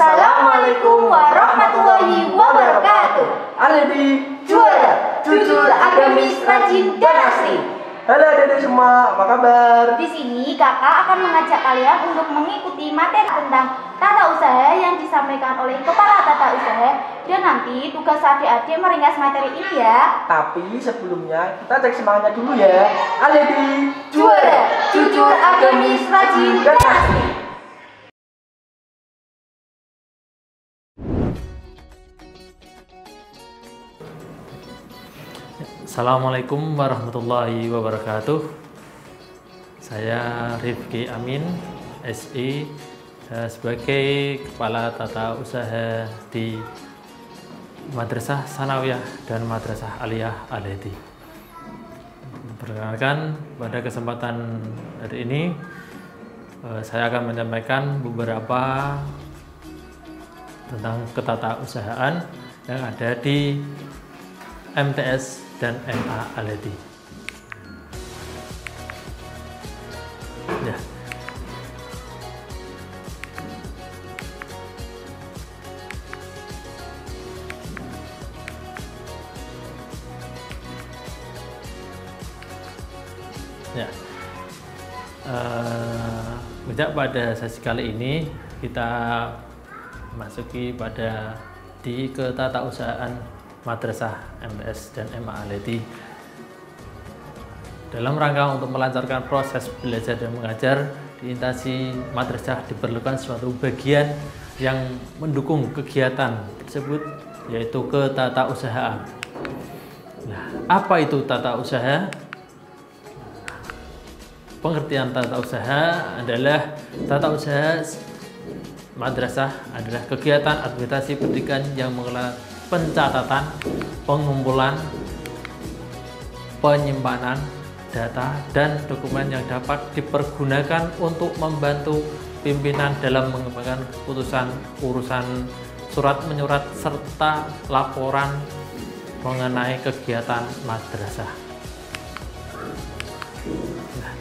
Assalamualaikum warahmatullahi wabarakatuh. Aledi Juara, jujur, agamis, rajin, dan asli. Halo adik-adik semua, apa kabar? Di sini kakak akan mengajak kalian untuk mengikuti materi tentang tata usaha yang disampaikan oleh kepala tata usaha. Dan nanti tugas adik-adik meringkas materi ini ya. Tapi sebelumnya kita cek semangatnya dulu ya. Aledi Juara, jujur, agamis, rajin, dan asli. Assalamualaikum warahmatullahi wabarakatuh. Saya Rifki Amin, SI, sebagai Kepala Tata Usaha di Madrasah Sanawiyah dan Madrasah Aliyah Al-Hadi. Perkenalkan, pada kesempatan hari ini saya akan menyampaikan beberapa tentang ketatausahaan yang ada di MTS dan MA Al-Hadi. Ya. Ya. Pada sesi kali ini kita masuki pada di ketatausahaan Madrasah MTS dan MA Al-Hadi. Dalam rangka untuk melancarkan proses belajar dan mengajar di instansi madrasah diperlukan suatu bagian yang mendukung kegiatan tersebut, yaitu ketatausahaan. Nah, apa itu tata usaha? Pengertian tata usaha adalah tata usaha madrasah adalah kegiatan administrasi pendidikan yang mengelola pencatatan, pengumpulan, penyimpanan data dan dokumen yang dapat dipergunakan untuk membantu pimpinan dalam mengembangkan keputusan urusan surat menyurat serta laporan mengenai kegiatan madrasah. Nah,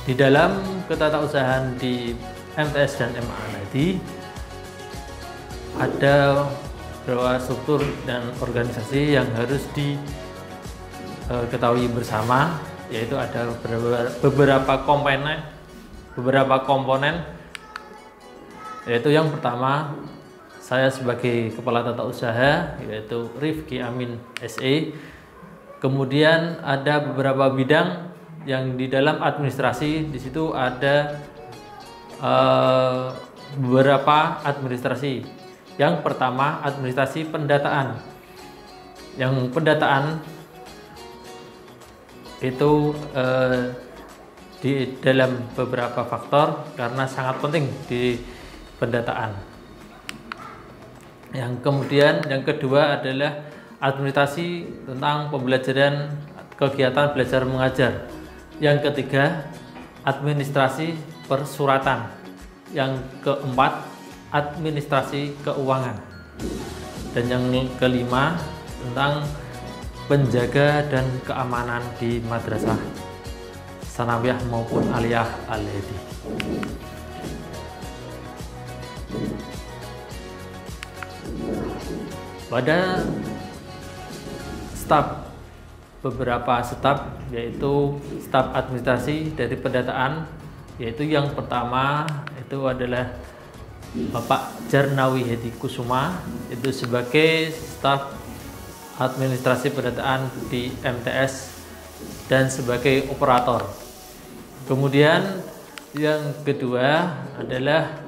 di dalam ketatausahaan di MTS dan MA Al-Hadi ada beberapa struktur dan organisasi yang harus diketahui bersama, yaitu ada beberapa komponen, yaitu yang pertama, saya sebagai Kepala Tata Usaha, yaitu Rifki Amin SE. Kemudian ada beberapa bidang yang di dalam administrasi, di situ ada beberapa administrasi. Yang pertama, administrasi pendataan. Yang pendataan itu di dalam beberapa faktor karena sangat penting di pendataan. Yang kemudian yang kedua adalah administrasi tentang pembelajaran kegiatan belajar mengajar. Yang ketiga, administrasi persuratan. Yang keempat, administrasi keuangan. Dan yang kelima, tentang penjaga dan keamanan di madrasah Sanawiyah maupun Aliyah Al-Hadi. Pada beberapa staf, yaitu staf administrasi dari pendataan, yaitu yang pertama itu adalah Bapak Jarnawi Hedi Kusuma, itu sebagai staf administrasi pendataan di MTS dan sebagai operator. Kemudian yang kedua adalah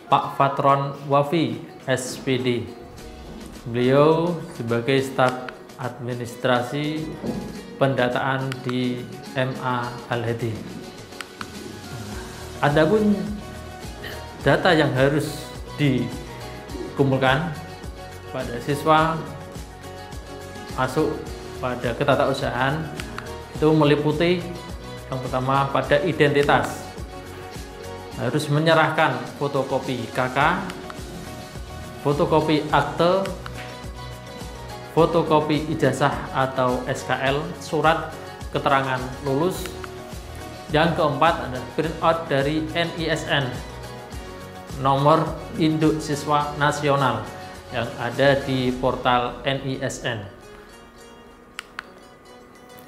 Pak Fatron Wafi SPD. Beliau sebagai staf administrasi pendataan di MA Al-Hadi. Adapun data yang harus dikumpulkan pada siswa masuk pada ketatausahaan itu meliputi yang pertama pada identitas, harus menyerahkan fotokopi KK, fotokopi akte, fotokopi ijazah atau SKL, surat keterangan lulus. Yang keempat adalah print out dari NISN. nomor induk siswa nasional yang ada di portal NISN.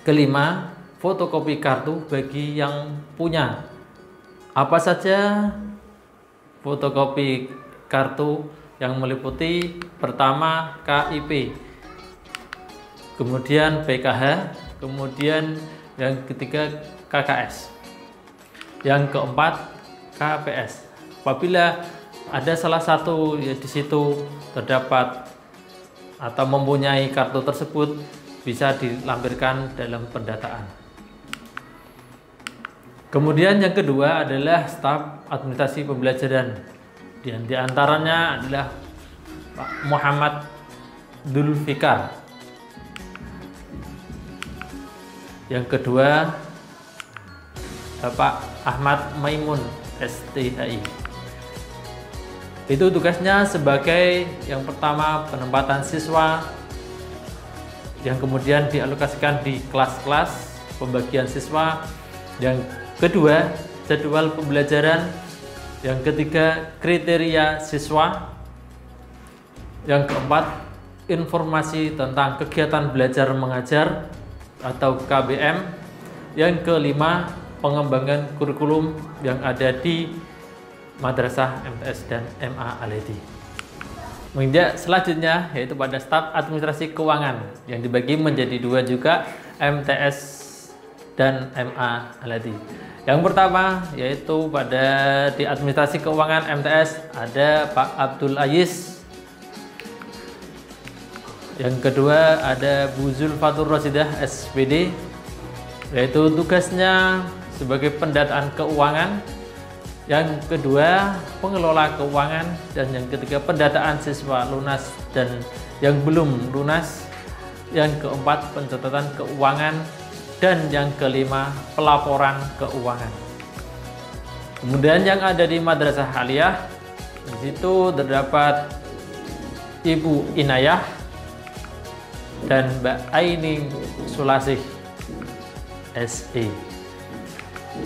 Kelima, fotokopi kartu bagi yang punya. Apa saja fotokopi kartu yang meliputi? Pertama, KIP, kemudian PKH, kemudian yang ketiga KKS, yang keempat KPS. Apabila ada salah satu di situ terdapat atau mempunyai kartu tersebut, bisa dilampirkan dalam pendataan. Kemudian yang kedua adalah staf administrasi pembelajaran. Dan di antaranya adalah Pak Muhammad Dulfikar. Yang kedua Bapak Ahmad Maimun STHI. Itu tugasnya sebagai yang pertama penempatan siswa, yang kemudian dialokasikan di kelas-kelas pembagian siswa, yang kedua jadwal pembelajaran, yang ketiga kriteria siswa, yang keempat informasi tentang kegiatan belajar mengajar atau KBM, yang kelima pengembangan kurikulum yang ada di Madrasah MTS dan MA Al-Hadi. Menginjak selanjutnya yaitu pada staf administrasi keuangan yang dibagi menjadi dua juga, MTS dan MA Al-Hadi. Yang pertama yaitu pada di administrasi keuangan MTS ada Pak Abdul Aziz. Yang kedua ada Bu Zulfatur Rosidah SPD, yaitu tugasnya sebagai pendataan keuangan. Yang kedua pengelola keuangan, dan yang ketiga pendataan siswa lunas dan yang belum lunas. Yang keempat pencatatan keuangan, dan yang kelima pelaporan keuangan. Kemudian yang ada di Madrasah Aliyah, di situ terdapat Ibu Inayah dan Mbak Aining Sulasih SE.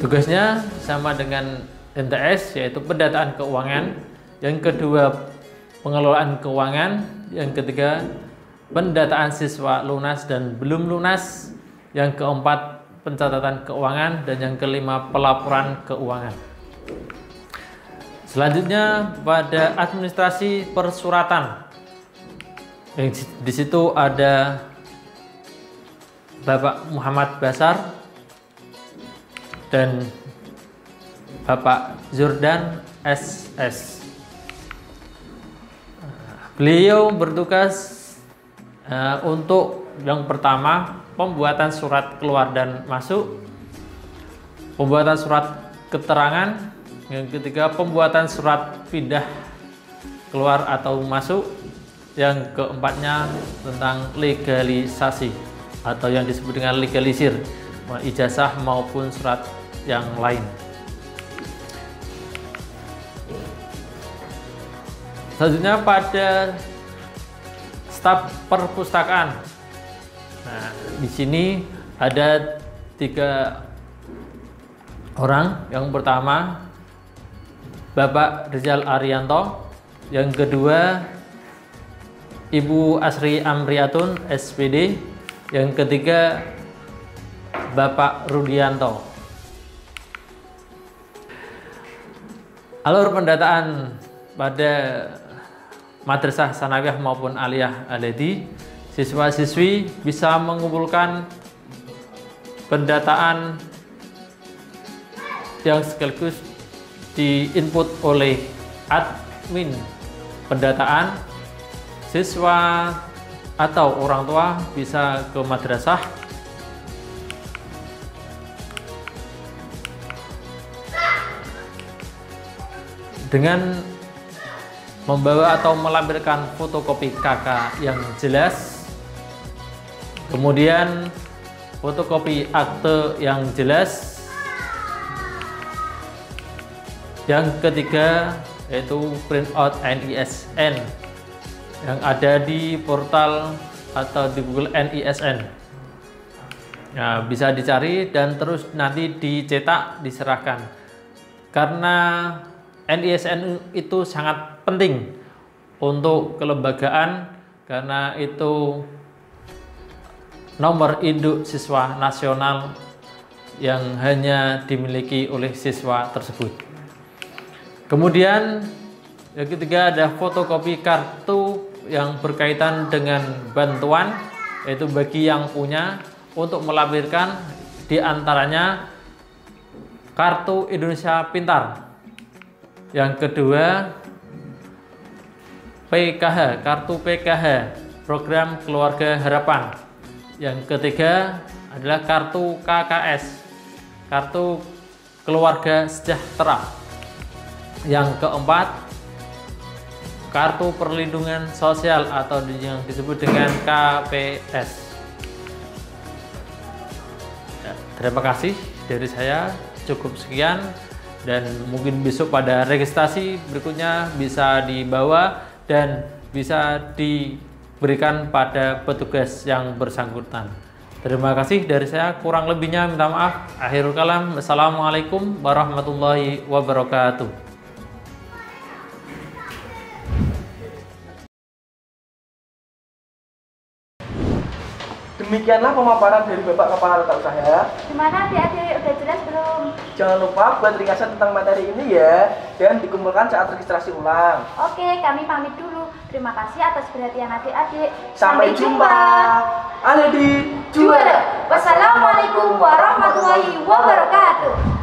Tugasnya sama dengan MTS, yaitu pendataan keuangan. Yang kedua pengelolaan keuangan. Yang ketiga pendataan siswa lunas dan belum lunas. Yang keempat pencatatan keuangan, dan yang kelima pelaporan keuangan. Selanjutnya pada administrasi persuratan, yang di situ ada Bapak Muhammad Basar dan Bapak Jordan SS. Beliau bertugas untuk yang pertama pembuatan surat keluar dan masuk, pembuatan surat keterangan, yang ketiga pembuatan surat pindah keluar atau masuk, yang keempatnya tentang legalisasi atau yang disebut dengan legalisir, ijazah maupun surat yang lain. Selanjutnya pada staf perpustakaan. Nah, di sini ada 3 orang. Yang pertama Bapak Rizal Arianto, yang kedua Ibu Asri Amriatun SPD, yang ketiga Bapak Rudianto. Alur pendataan pada Madrasah Sanawiyah maupun Aliyah Al-Hadi, siswa-siswi bisa mengumpulkan pendataan yang sekaligus diinput oleh admin pendataan. Siswa atau orang tua bisa ke madrasah dengan membawa atau melampirkan fotokopi KK yang jelas, kemudian fotokopi akte yang jelas, yang ketiga yaitu print out NISN yang ada di portal atau di Google NISN. Nah, bisa dicari dan terus nanti dicetak, diserahkan. Karena NISN itu sangat penting untuk kelembagaan karena itu nomor induk siswa nasional yang hanya dimiliki oleh siswa tersebut. Kemudian yang ketiga ada fotokopi kartu yang berkaitan dengan bantuan, yaitu bagi yang punya untuk melampirkan diantaranya kartu Indonesia Pintar. Yang kedua PKH, kartu PKH, program Keluarga Harapan. Yang ketiga adalah kartu KKS, kartu Keluarga Sejahtera. Yang keempat, kartu perlindungan sosial atau yang disebut dengan KPS. Ya, terima kasih dari saya, cukup sekian, dan mungkin besok pada registrasi berikutnya bisa dibawa dan bisa diberikan pada petugas yang bersangkutan. Terima kasih dari saya, kurang lebihnya minta maaf. Akhirul kalam, assalamualaikum warahmatullahi wabarakatuh. Demikianlah pemaparan dari Bapak Kepala Tata Usaha. Gimana adik-adik, udah jelas belum? Jangan lupa buat ringkasan tentang materi ini ya, dan dikumpulkan saat registrasi ulang. Oke, kami pamit dulu. Terima kasih atas perhatian adik-adik. Sampai jumpa. Aledi Juara. Wassalamualaikum warahmatullahi wabarakatuh.